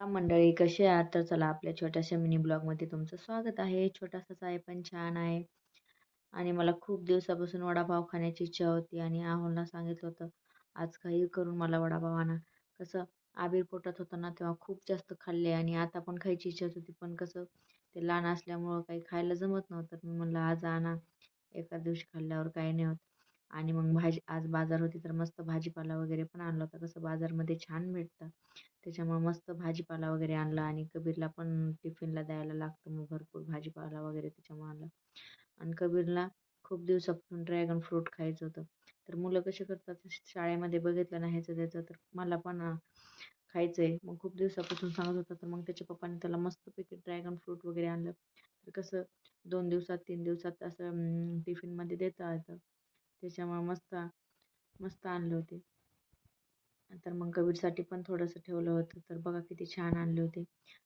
मंडळी कसे आहात? तर चला आपल्या छोट्याशा मिनी ब्लॉगमध्ये तुमचं स्वागत आहे. छोटासाच आहे पण छान आहे. आणि मला खूप दिवसापासून वडापाव खाण्याची इच्छा होती आणि राहुलला सांगितलं होतं, आज काही करून मला वडापाव आणा. कसं आबीर पोटात होतं ना तेव्हा खूप जास्त खाल्ले आणि आता पण खायची इच्छा होत होती. पण कसं ते लहान असल्यामुळं काही खायला जमत नव्हतं. मी म्हणलं आज आणा. एका दिवशी खाल्ल्यावर काही नाही होत. आणि मग आज बाजार होती तर मस्त भाजीपाला वगैरे पण आणला होता. कसं बाजारमध्ये छान भेटतं. त्याच्यामुळे मस्त भाजीपाला वगैरे आणला आणि कबीरला पण टिफिनला द्यायला लागतं मग भरपूर भाजीपाला वगैरे त्याच्यामुळे आणला. आणि कबीरला खूप दिवसापासून ड्रॅगन फ्रूट खायचं होतं. तर मुलं कशी करतात शाळेमध्ये बघितलं नाही ह्याचं त्याचं तर मला पण खायचं मग खूप दिवसापासून सांगत होता तर मग त्याच्या पप्पाने त्याला मस्तपैकी ड्रॅगन फ्रूट वगैरे आणलं. तर कसं 2 दिवसात 3 दिवसात असं टिफिनमध्ये देता येतं. त्याच्यामुळे मस्त मस्त आणले होते. तर मग कबीरसाठी पण थोडंसं ठेवलं होतं. तर बघा किती छान आणले होते.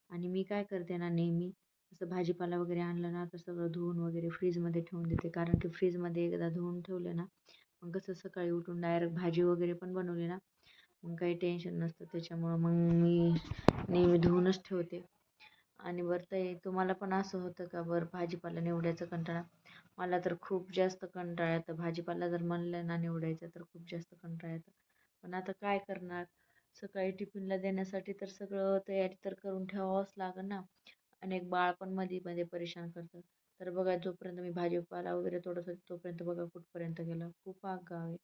आणि मी काय करते ना नेहमी असं भाजीपाला वगैरे आणलं ना तर सगळं धुवून वगैरे फ्रीजमध्ये ठेवून देते. कारण की फ्रीजमध्ये एकदा धुवून ठेवलं ना मग कसं सकाळी उठून डायरेक्ट भाजी वगैरे पण बनवली ना मग काही टेन्शन नसतं. त्याच्यामुळं मग मी नेहमी धुवूनच ठेवते. आणि बरं ताई तुम्हाला पण असं होतं का बरं भाजीपाला निवडायचा कंटाळा? मला तर खूप जास्त कंटाळा येतं. भाजीपाला जर म्हणलं ना निवडायचं तर खूप जास्त कंटाळा येतं. पण आता काय करणार? सकाळी टिफिनला देण्यासाठी तर सगळं तयारी तर करून ठेवावंच लागेल ना. आणि एक बाळ पण मध्ये मध्ये परेशान करतं. तर बघा जोपर्यंत मी भाजीपाला वगैरे तोडत होते तोपर्यंत बघा कुठपर्यंत गेलं. खूप आगाऊ आहे.